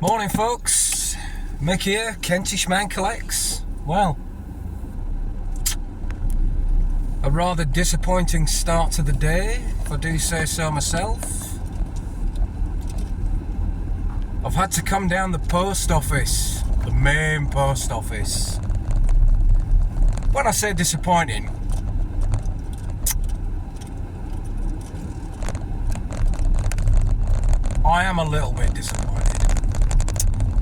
Morning folks, Mick here, Kentish Man Collects. Well, a rather disappointing start to the day, if I do say so myself. I've had to come down the post office, the main post office. When I say disappointing, I am a little bit disappointed.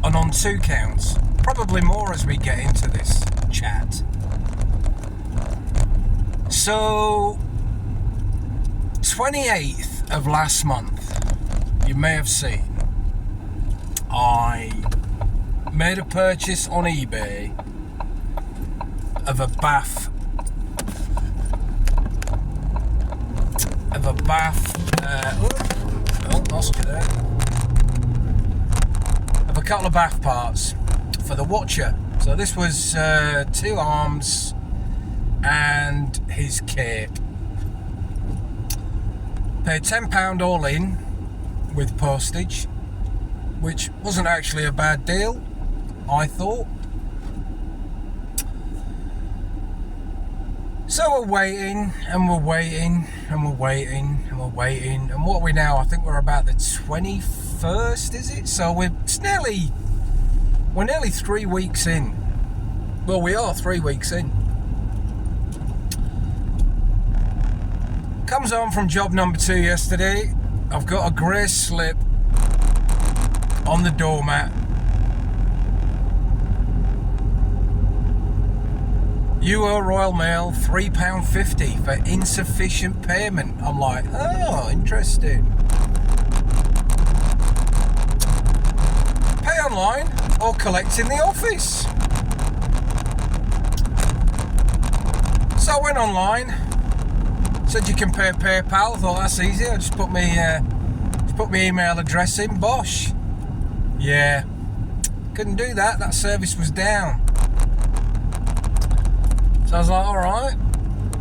And on two counts, probably more as we get into this chat. So, 28th of last month, you may have seen, I made a purchase on eBay of a bath, lost you there. Of a couple of bath parts for the Watcher. So this was 2 arms and his cape. Paid £10 all in with postage, which wasn't actually a bad deal, I thought. So we're waiting, and we're waiting, and we're waiting, and we're waiting, and what are we now? I think we're about the 21st, is it? So we're nearly 3 weeks in. Well, we are 3 weeks in. Comes home from job number 2 yesterday. I've got a grey slip on the doormat. You owe Royal Mail £3.50 for insufficient payment. I'm like, oh, interesting. Pay online or collect in the office. So I went online. Said you can pay PayPal. Thought that's easy. I just put my email address in. Bosh. Yeah, couldn't do that. That service was down. So I was like, alright,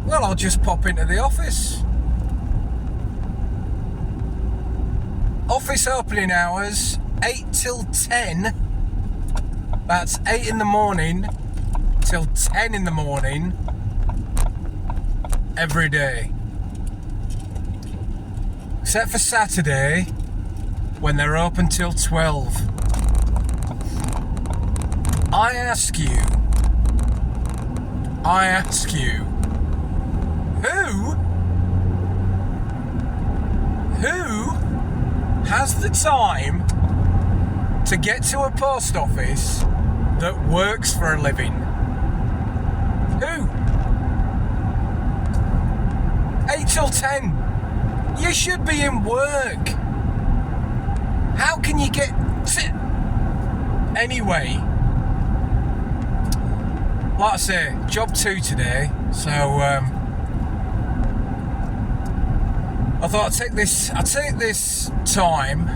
well, I'll just pop into the office. Office opening hours, 8 till 10. That's 8 in the morning till 10 in the morning every day. Except for Saturday, when they're open till 12. I ask you, who has the time to get to a post office that works for a living? Who? 8 till 10. You should be in work. How can you get to... Anyway, like I say, job 2 today, so I thought I'd take this time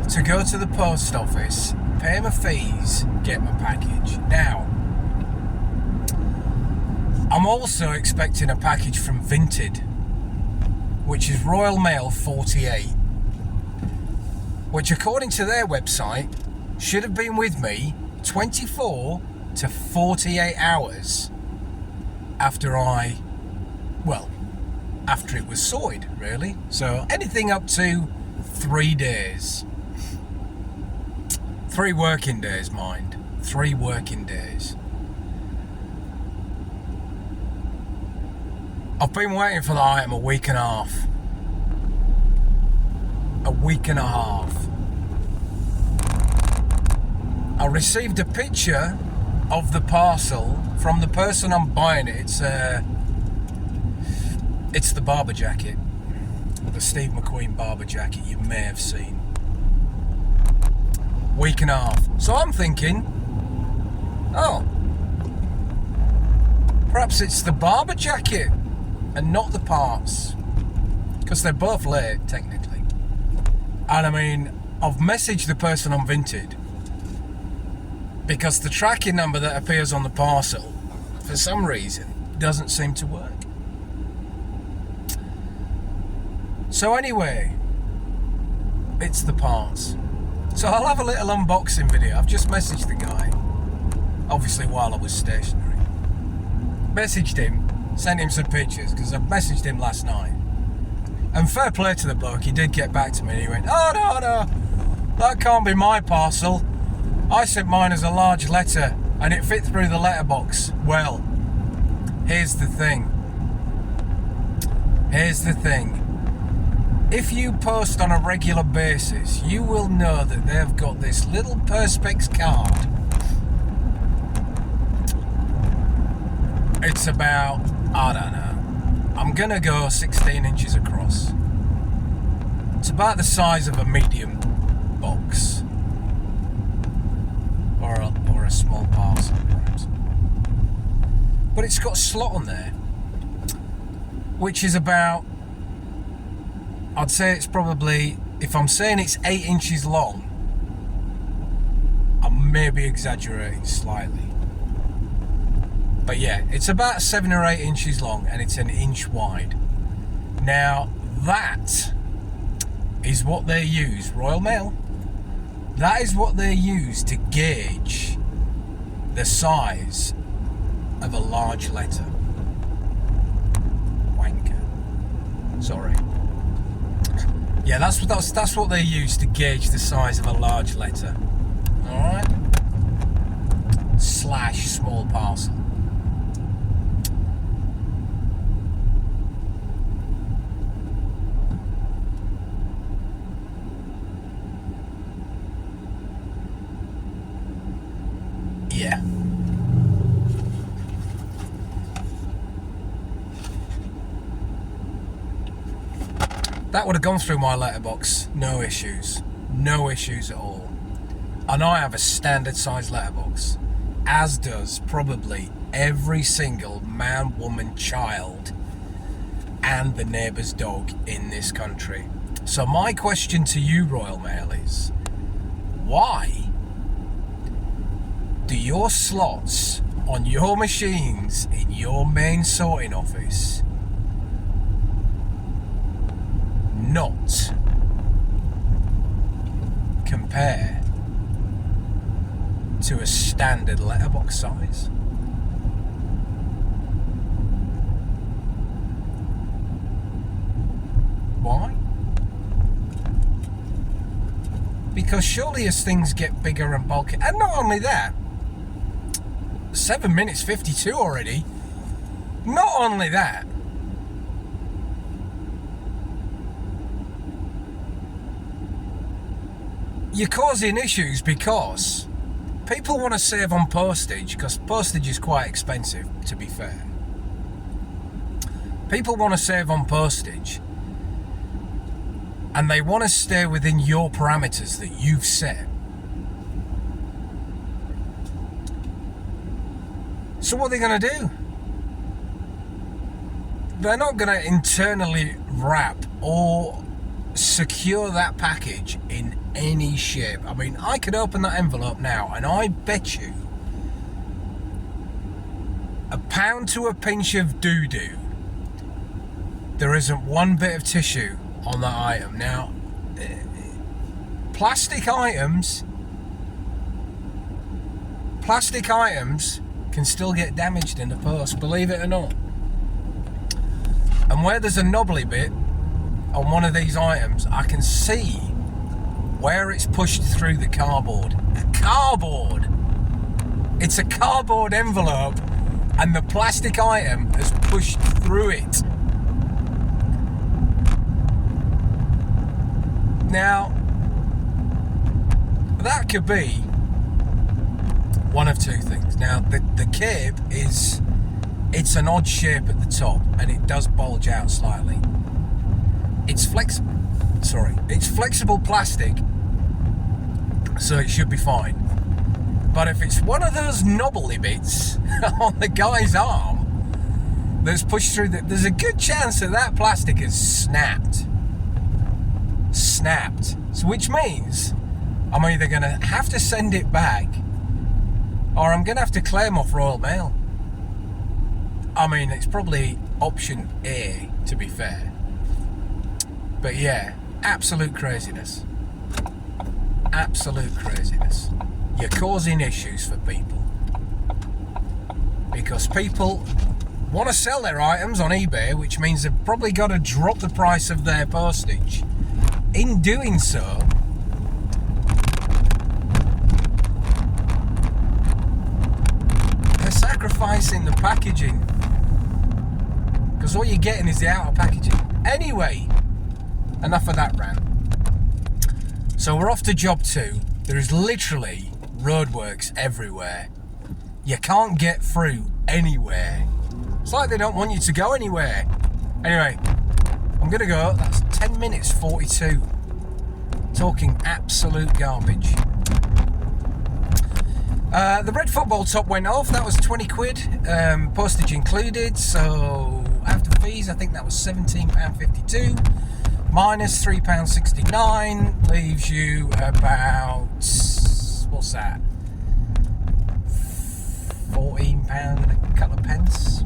to go to the post office, pay my fees, get my package. Now, I'm also expecting a package from Vinted, which is Royal Mail 48, which according to their website should have been with me 24 to 48 hours after it was sorted, really. So anything up to 3 days. 3 working days, mind. 3 working days. I've been waiting for the item a week and a half. A week and a half. I received a picture of the parcel from the person I'm buying it. It's the barber jacket, the Steve McQueen barber jacket you may have seen. Week and a half. So I'm thinking, oh, perhaps it's the barber jacket and not the parts, because they're both late technically. And I mean, I've messaged the person on Vinted, because the tracking number that appears on the parcel, for some reason, doesn't seem to work. So anyway, it's the parts. So I'll have a little unboxing video. I've just messaged the guy, obviously while I was stationary. Messaged him, sent him some pictures, because I messaged him last night. And fair play to the bloke, he did get back to me and he went, oh no, that can't be my parcel. I sent mine as a large letter and it fit through the letterbox. Well, here's the thing. If you post on a regular basis, you will know that they've got this little Perspex card. It's about, I don't know, I'm gonna go 16 inches across. It's about the size of a medium box. Or a small parcel, perhaps. But it's got a slot on there, which is about, I'd say it's probably, if I'm saying it's 8 inches long, I'm maybe exaggerating slightly. But yeah, it's about 7 or 8 inches long and it's an inch wide. Now, that is what they use, Royal Mail. That is what they use to gauge the size of a large letter. Wanker. Sorry. Yeah, that's what they use to gauge the size of a large letter. Alright? / small parcel. Yeah. That would have gone through my letterbox, no issues at all. And I have a standard size letterbox, as does probably every single man, woman, child and the neighbour's dog in this country. So my question to you, Royal Mail, is why do your slots on your machines in your main sorting office not compare to a standard letterbox size? Why? Because surely as things get bigger and bulkier, and not only that, 7 minutes 52 already. Not only that, you're causing issues because people want to save on postage, because postage is quite expensive, to be fair. People want to save on postage and they want to stay within your parameters that you've set. So what are they going to do? They're not going to internally wrap or secure that package in any shape. I mean, I could open that envelope now and I bet you £1 to a pinch of doo-doo there isn't one bit of tissue on that item. Now, plastic items can still get damaged in the post, believe it or not. And where there's a knobbly bit on one of these items, I can see where it's pushed through the cardboard. It's a cardboard envelope and the plastic item has pushed through it. Now, that could be one of two things. Now, the cape it's an odd shape at the top and it does bulge out slightly. It's flexible plastic, so it should be fine. But if it's one of those knobbly bits on the guy's arm that's pushed through, there's a good chance that plastic has snapped. So which means I'm either going to have to send it back or I'm going to have to claim off Royal Mail. I mean, it's probably option A, to be fair. But yeah, absolute craziness. Absolute craziness. You're causing issues for people. Because people want to sell their items on eBay, which means they've probably got to drop the price of their postage. In doing so, they're sacrificing the packaging. Because all you're getting is the outer packaging. Anyway, enough of that rant. So we're off to job 2. There is literally roadworks everywhere. You can't get through anywhere. It's like they don't want you to go anywhere. Anyway, I'm going to go. That's 10 minutes 42. Talking absolute garbage. The red football top went off. That was 20 quid, postage included. So after fees, I think that was £17.52. Minus £3.69 leaves you about, what's that? £14 and a couple of pence.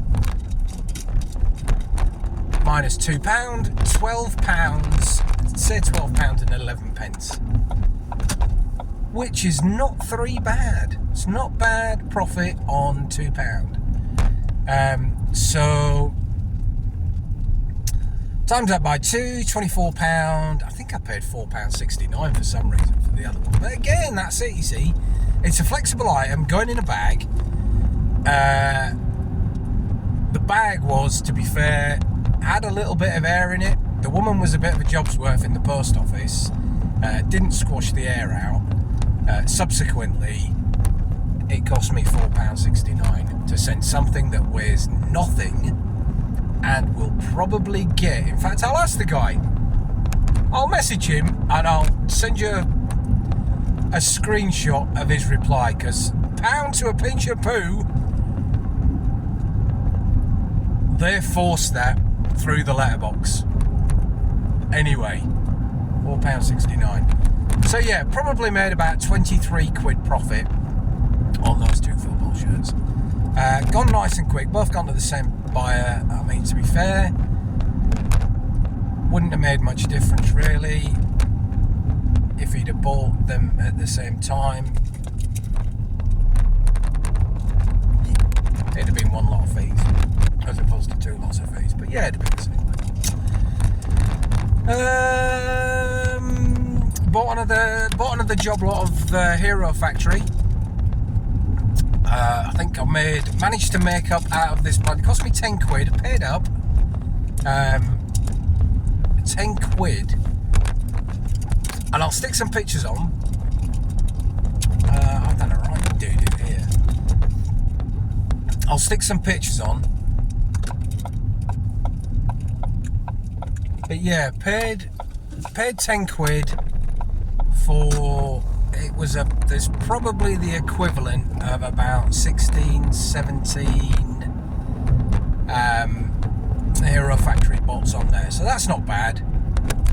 Minus £2, £12, say £12 and 11 pence. Which is not 3 bad. It's not bad profit on £2. So times that by 2, £24. I think I paid £4.69 for some reason for the other one. But again, that's it, you see. It's a flexible item going in a bag. The bag was, to be fair, had a little bit of air in it. The woman was a bit of a job's worth in the post office. Didn't squash the air out. Subsequently, it cost me £4.69 to send something that weighs nothing and will probably get, in fact, I'll ask the guy. I'll message him and I'll send you a screenshot of his reply, because pound to a pinch of poo, they forced that through the letterbox. Anyway, £4.69. So yeah, probably made about 23 quid profit on those 2 football shirts. Gone nice and quick, both gone to the same buyer. I mean, to be fair, wouldn't have made much difference really if he'd have bought them at the same time. It'd have been 1 lot of fees as opposed to 2 lots of fees, but yeah, it'd have been the same thing. Bought another job lot of the Hero Factory. I think I managed to make up out of this plan. It cost me 10 quid. I paid up 10 quid, and I'll stick some pictures on. I've done a right doo-doo here. I'll stick some pictures on. But yeah, paid 10 quid for, it was there's probably the equivalent of about 16, 17 Hero Factory bots on there, so that's not bad.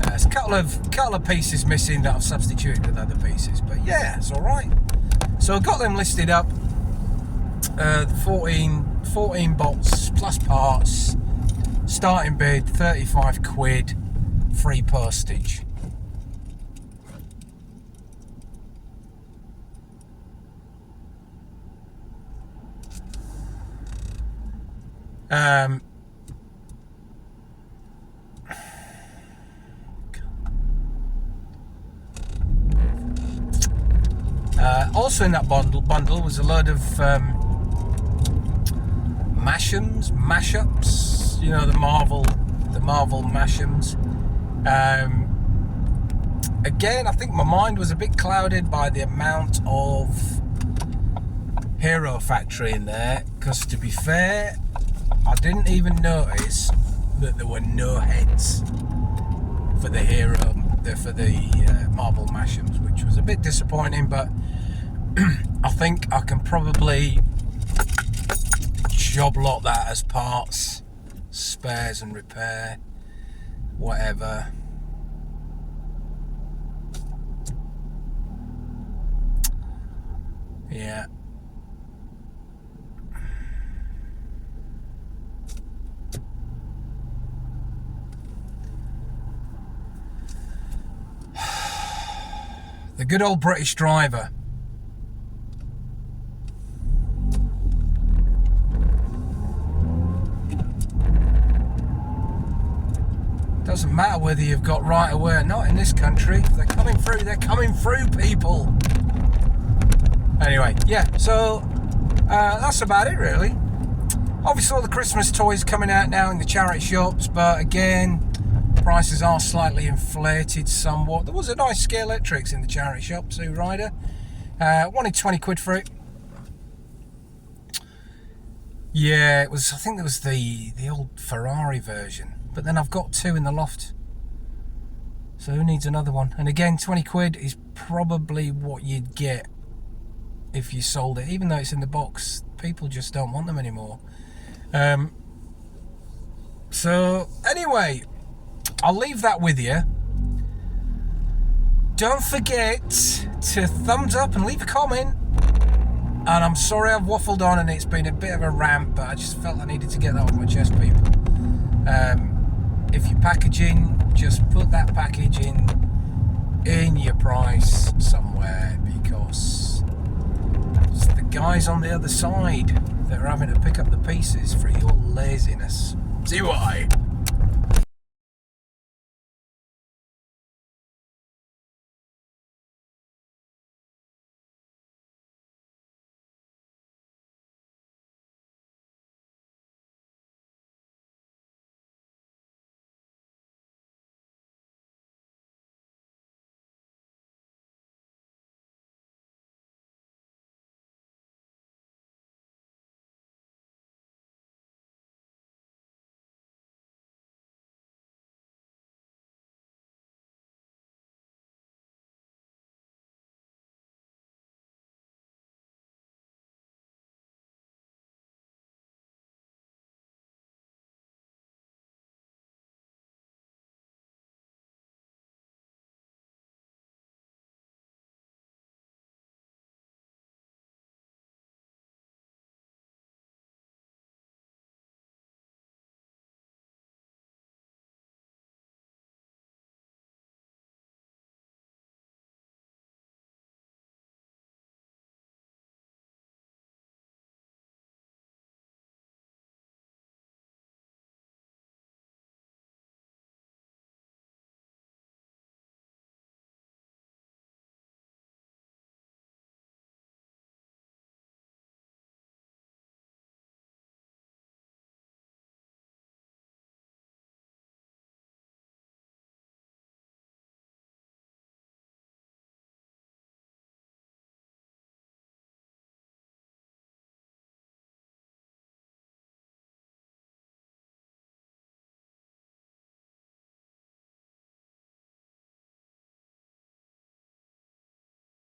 There's a couple of pieces missing that I've substituted with other pieces, but yeah, it's alright. So I got them listed up, 14 bots plus parts, starting bid 35 quid, free postage. Also in that bundle was a load of mashups, you know, the Marvel mashups. Again, I think my mind was a bit clouded by the amount of Hero Factory in there, because to be fair, I didn't even notice that there were no heads for the Marvel mashups, which was a bit disappointing, but I think I can probably job lot that as parts, spares and repair, whatever. Yeah. The good old British driver. Doesn't matter whether you've got right away or not in this country. They're coming through, people. Anyway, yeah, so that's about it really. Obviously all the Christmas toys coming out now in the charity shops, but again, prices are slightly inflated somewhat. There was a nice scale electrics in the charity shop, Zoo Rider. Wanted 20 quid for it. Yeah, it was, I think there was the old Ferrari version. But then I've got 2 in the loft. So who needs another one? And again, 20 quid is probably what you'd get if you sold it. Even though it's in the box, people just don't want them anymore. So anyway, I'll leave that with you. Don't forget to thumbs up and leave a comment. And I'm sorry I've waffled on and it's been a bit of a rant, but I just felt I needed to get that off my chest, people. If you're packaging, just put that package in your price somewhere, because it's the guys on the other side that are having to pick up the pieces for your laziness. See why?